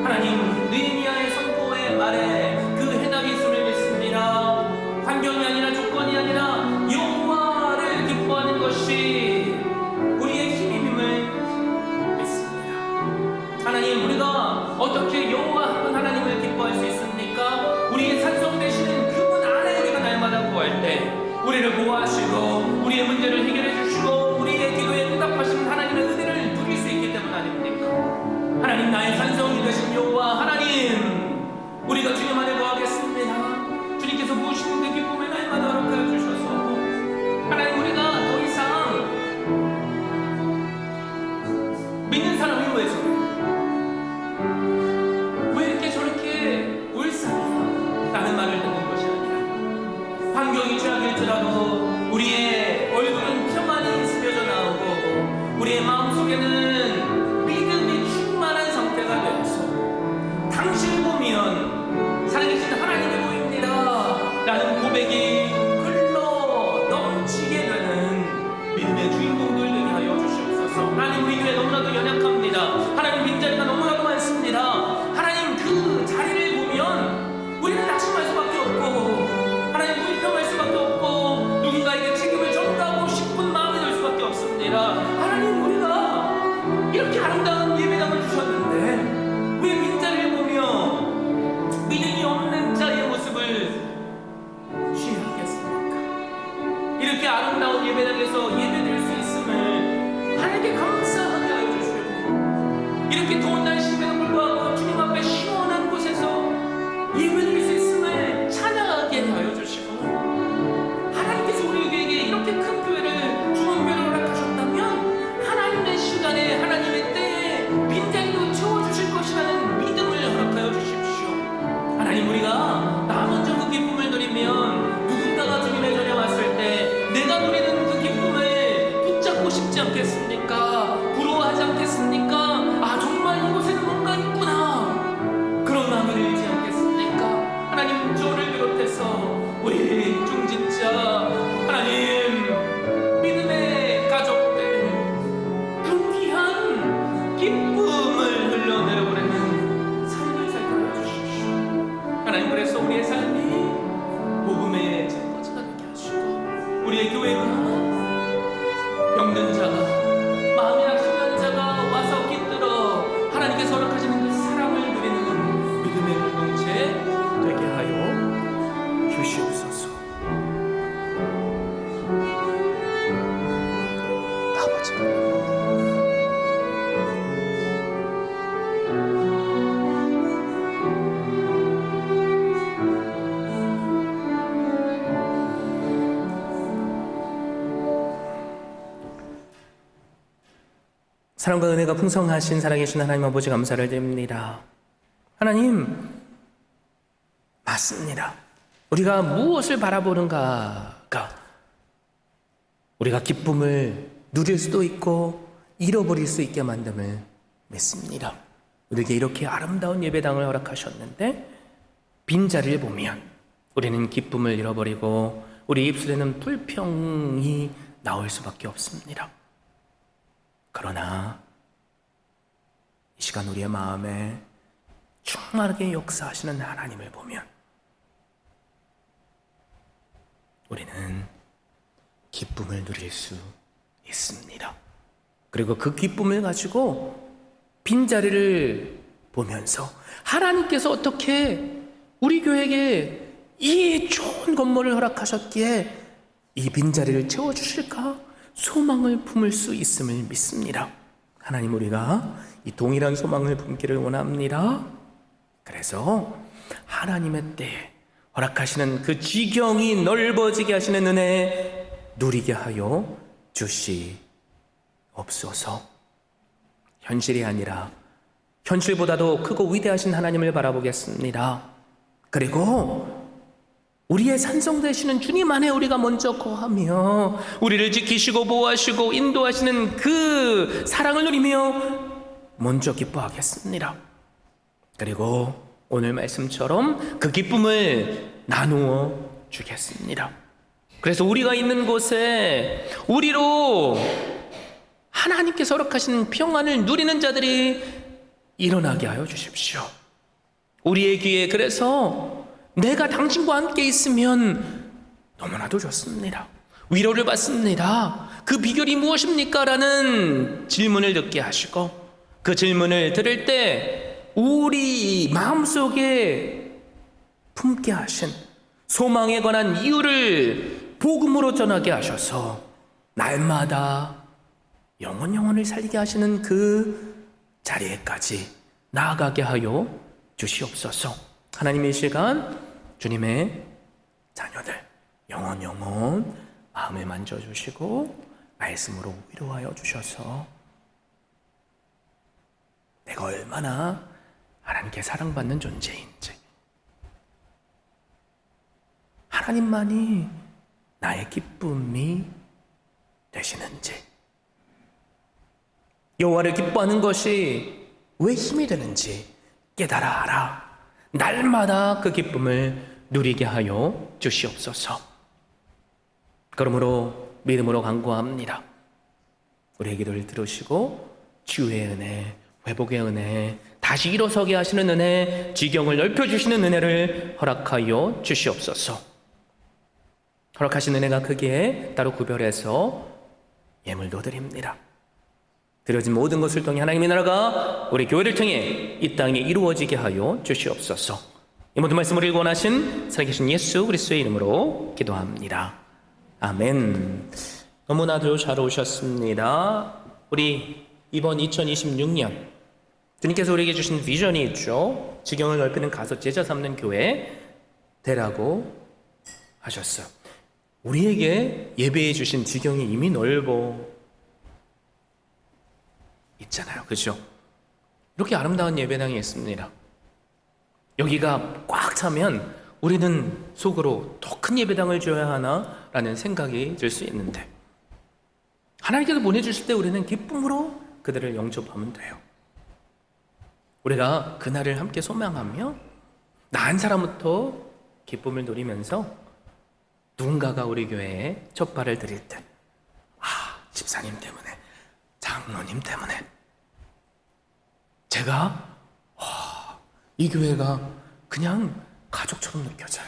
하나님 느헤미야의 선포의 말에 그 해답이 있음을 믿습니다. 환경이 아니라 조건이 아니라 여호와를 기뻐하는 것이 우리의 힘임을 믿습니다. 하나님 우리가 어떻게 여호와 한 분 하나님을 기뻐할 수 있습니까? 우리의 산성 되시는 그분 안에 우리가 날마다 구할 때 우리를 보호하시고 우리의 문제를 해결해 주시고 우리의 기도에 응답하시는 하나님의 은혜를 누릴 수 있기 때문 아닙니까? 하나님 나의 산성이 되신 여호와 하나님 우리가 주님 안에 거하겠습니다. 주님께서 부으시는 그 기쁨을 날마다 허락하여 주셔서 하나님 우리가 더 이상 믿는 사람이 왜 저래? 왜 이렇게 저렇게 울상해? 라는 말을 듣는 것이 아니라 환경이 최악일지라도 우리의 얼굴은 평안히 스며져 나오고 우리의 마음속에는 믿음이 충만한 상태가 되어서 당신을 보면 살아계신 하나님이 보입니다 라는 고백이 흘러 넘치게 되는 믿음의 주인공들 되게 하여 주시옵소서. 하나님 우리 교회 너무나도 연약합니다. 하나님 빈자리가 너무나도 많습니다. 하나님 그 자리를 보면 우리는 낙심할 수밖에 없고 하나님 불평할 수밖에 없고 누군가에게 책임을 전가하고 싶은 마음이 들 수밖에 없습니다. 하나님 우리가 사랑과 은혜가 풍성하신 살아계신 하나님 아버지 감사를 드립니다. 하나님, 맞습니다. 우리가 무엇을 바라보는가가 우리가 기쁨을 누릴 수도 있고 잃어버릴 수 있게 만듦을 믿습니다. 우리에게 이렇게 아름다운 예배당을 허락하셨는데 빈자리를 보면 우리는 기쁨을 잃어버리고 우리 입술에는 불평이 나올 수밖에 없습니다. 그러나 이 시간 우리의 마음에 충만하게 역사하시는 하나님을 보면 우리는 기쁨을 누릴 수 있습니다. 그리고 그 기쁨을 가지고 빈자리를 보면서 하나님께서 어떻게 우리 교회에게 이 좋은 건물을 허락하셨기에 이 빈자리를 채워주실까 소망을 품을 수 있음을 믿습니다. 하나님, 우리가 이 동일한 소망을 품기를 원합니다. 그래서 하나님의 때에 허락하시는 그 지경이 넓어지게 하시는 은혜 누리게 하여 주시옵소서. 현실이 아니라 현실보다도 크고 위대하신 하나님을 바라보겠습니다. 그리고 우리의 산성 되시는 주님 안에 우리가 먼저 거하며 우리를 지키시고 보호하시고 인도하시는 그 사랑을 누리며 먼저 기뻐하겠습니다. 그리고 오늘 말씀처럼 그 기쁨을 나누어 주겠습니다. 그래서 우리가 있는 곳에 우리로 하나님께서 허락하신 평안을 누리는 자들이 일어나게 하여 주십시오. 우리의 귀에 그래서 내가 당신과 함께 있으면 너무나도 좋습니다. 위로를 받습니다. 그 비결이 무엇입니까? 라는 질문을 듣게 하시고 그 질문을 들을 때 우리 마음속에 품게 하신 소망에 관한 이유를 복음으로 전하게 하셔서 날마다 영혼을 살리게 하시는 그 자리에까지 나아가게 하여 주시옵소서. 하나님, 이 시간 주님의 자녀들 영혼 마음을 만져주시고 말씀으로 위로하여 주셔서 내가 얼마나 하나님께 사랑받는 존재인지, 하나님만이 나의 기쁨이 되시는지, 여호와를 기뻐하는 것이 왜 힘이 되는지 깨달아 알아 날마다 그 기쁨을 누리게 하여 주시옵소서. 그러므로 믿음으로 간구합니다. 우리의 기도를 들으시고 치유의 은혜, 회복의 은혜, 다시 일어서게 하시는 은혜, 지경을 넓혀주시는 은혜를 허락하여 주시옵소서. 허락하신 은혜가 크기에 따로 구별해서 예물도 드립니다. 드려진 모든 것을 통해 하나님의 나라가 우리 교회를 통해 이 땅에 이루어지게 하여 주시옵소서. 이 모든 말씀을 원하신 살아계신 예수 그리스도의 이름으로 기도합니다. 아멘. 너무나도 잘 오셨습니다. 우리 이번 2026년 주님께서 우리에게 주신 비전이 있죠. 지경을 넓히는 가서 제자 삼는 교회 되라고 하셨어요. 우리에게 예배해 주신 지경이 이미 넓어 있잖아요. 그죠? 이렇게 아름다운 예배당이 있습니다. 여기가 꽉 차면 우리는 속으로 더 큰 예배당을 지어야 하나? 라는 생각이 들 수 있는데 하나님께서 보내주실 때 우리는 기쁨으로 그들을 영접하면 돼요. 우리가 그날을 함께 소망하며 나 한 사람부터 기쁨을 누리면서 누군가가 우리 교회에 첫 발을 들일 때 집사님 때문에, 장로님 때문에 제가 이 교회가 그냥 가족처럼 느껴져요.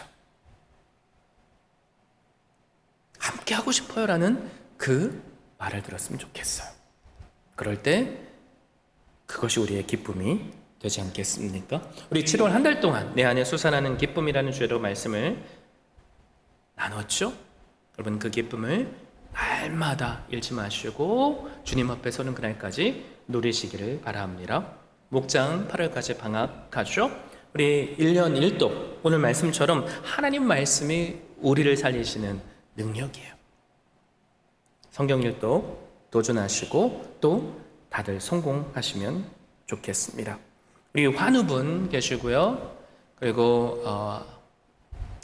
함께 하고 싶어요 라는 그 말을 들었으면 좋겠어요. 그럴 때 그것이 우리의 기쁨이 되지 않겠습니까? 우리 7월 한 달 동안 내 안에 솟아나는 기쁨이라는 주제로 말씀을 나눴죠? 여러분, 그 기쁨을 날마다 잃지 마시고 주님 앞에 서는 그날까지 누리시기를 바랍니다. 목장 8월까지 방학하죠? 우리 1년 1독, 오늘 말씀처럼 하나님 말씀이 우리를 살리시는 능력이에요. 성경 1독 도전하시고 또 다들 성공하시면 좋겠습니다. 우리 환우분 계시고요. 그리고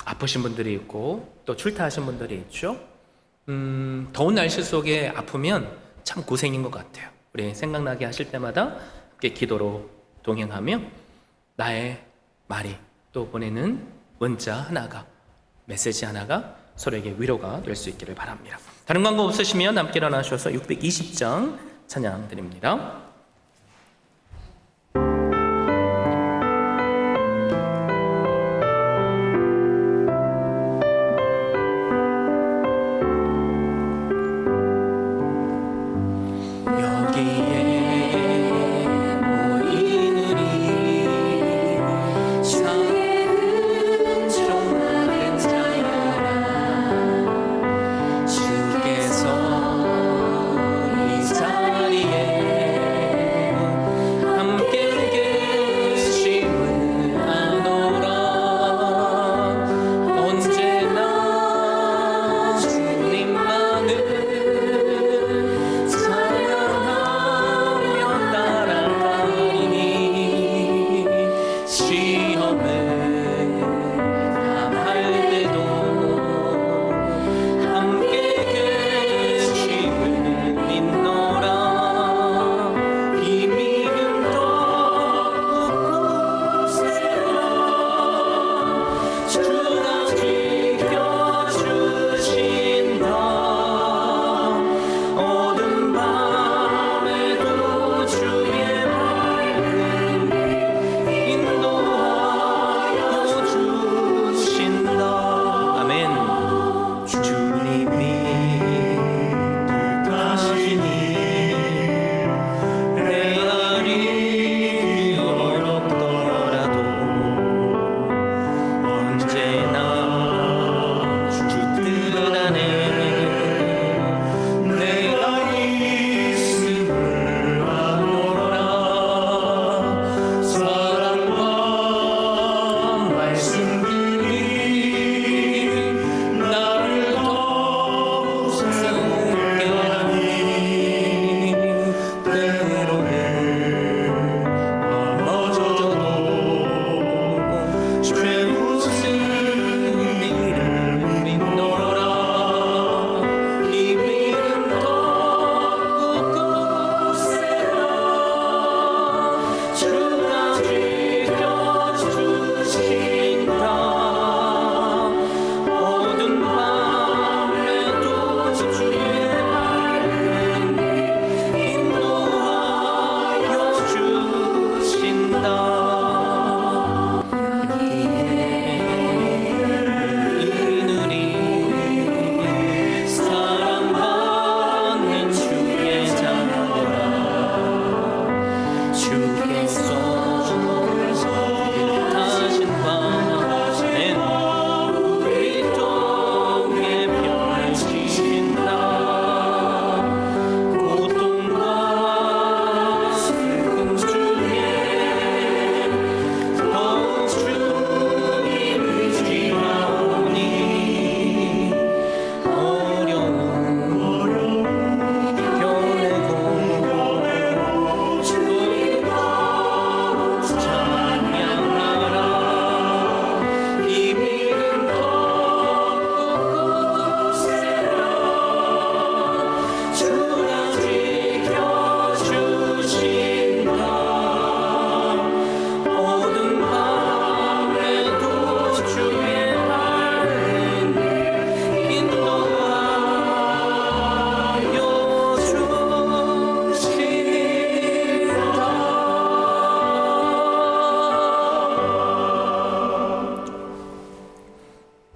아프신 분들이 있고 또 출타하신 분들이 있죠. 더운 날씨 속에 아프면 참 고생인 것 같아요. 우리 생각나게 하실 때마다 함께 기도로 동행하며 나의 말이 또 보내는 문자 하나가, 메시지 하나가 서로에게 위로가 될 수 있기를 바랍니다. 다른 광고 없으시면 함께 일어나셔서 620장 찬양 드립니다.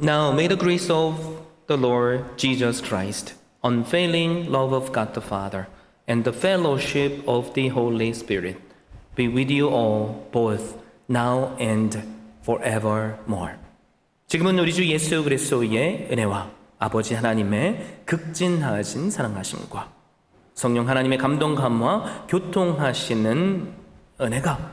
Now may the grace of the Lord Jesus Christ, unfailing love of God the Father, and the fellowship of the Holy Spirit be with you all, both now and forevermore. 지금은 우리 주 예수 그리스도의 은혜와 아버지 하나님의 극진하신 사랑하심과 성령 하나님의 감동 감화 교통하시는 은혜가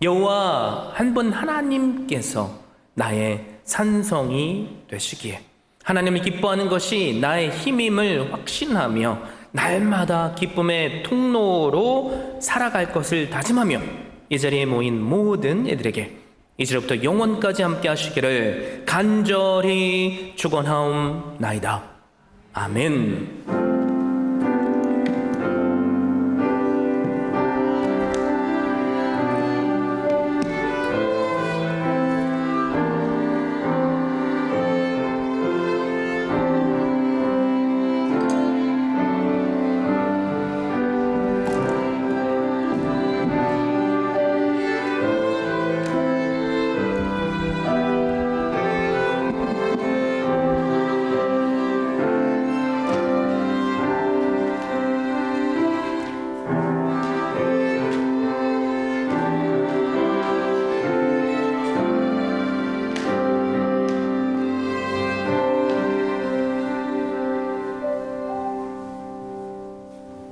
여호와 한 분 하나님께서 나의 산성이 되시기에 하나님을 기뻐하는 것이 나의 힘임을 확신하며 날마다 기쁨의 통로로 살아갈 것을 다짐하며 이 자리에 모인 모든 이들에게 이제부터 영원까지 함께 하시기를 간절히 축원하옵나이다. 아멘.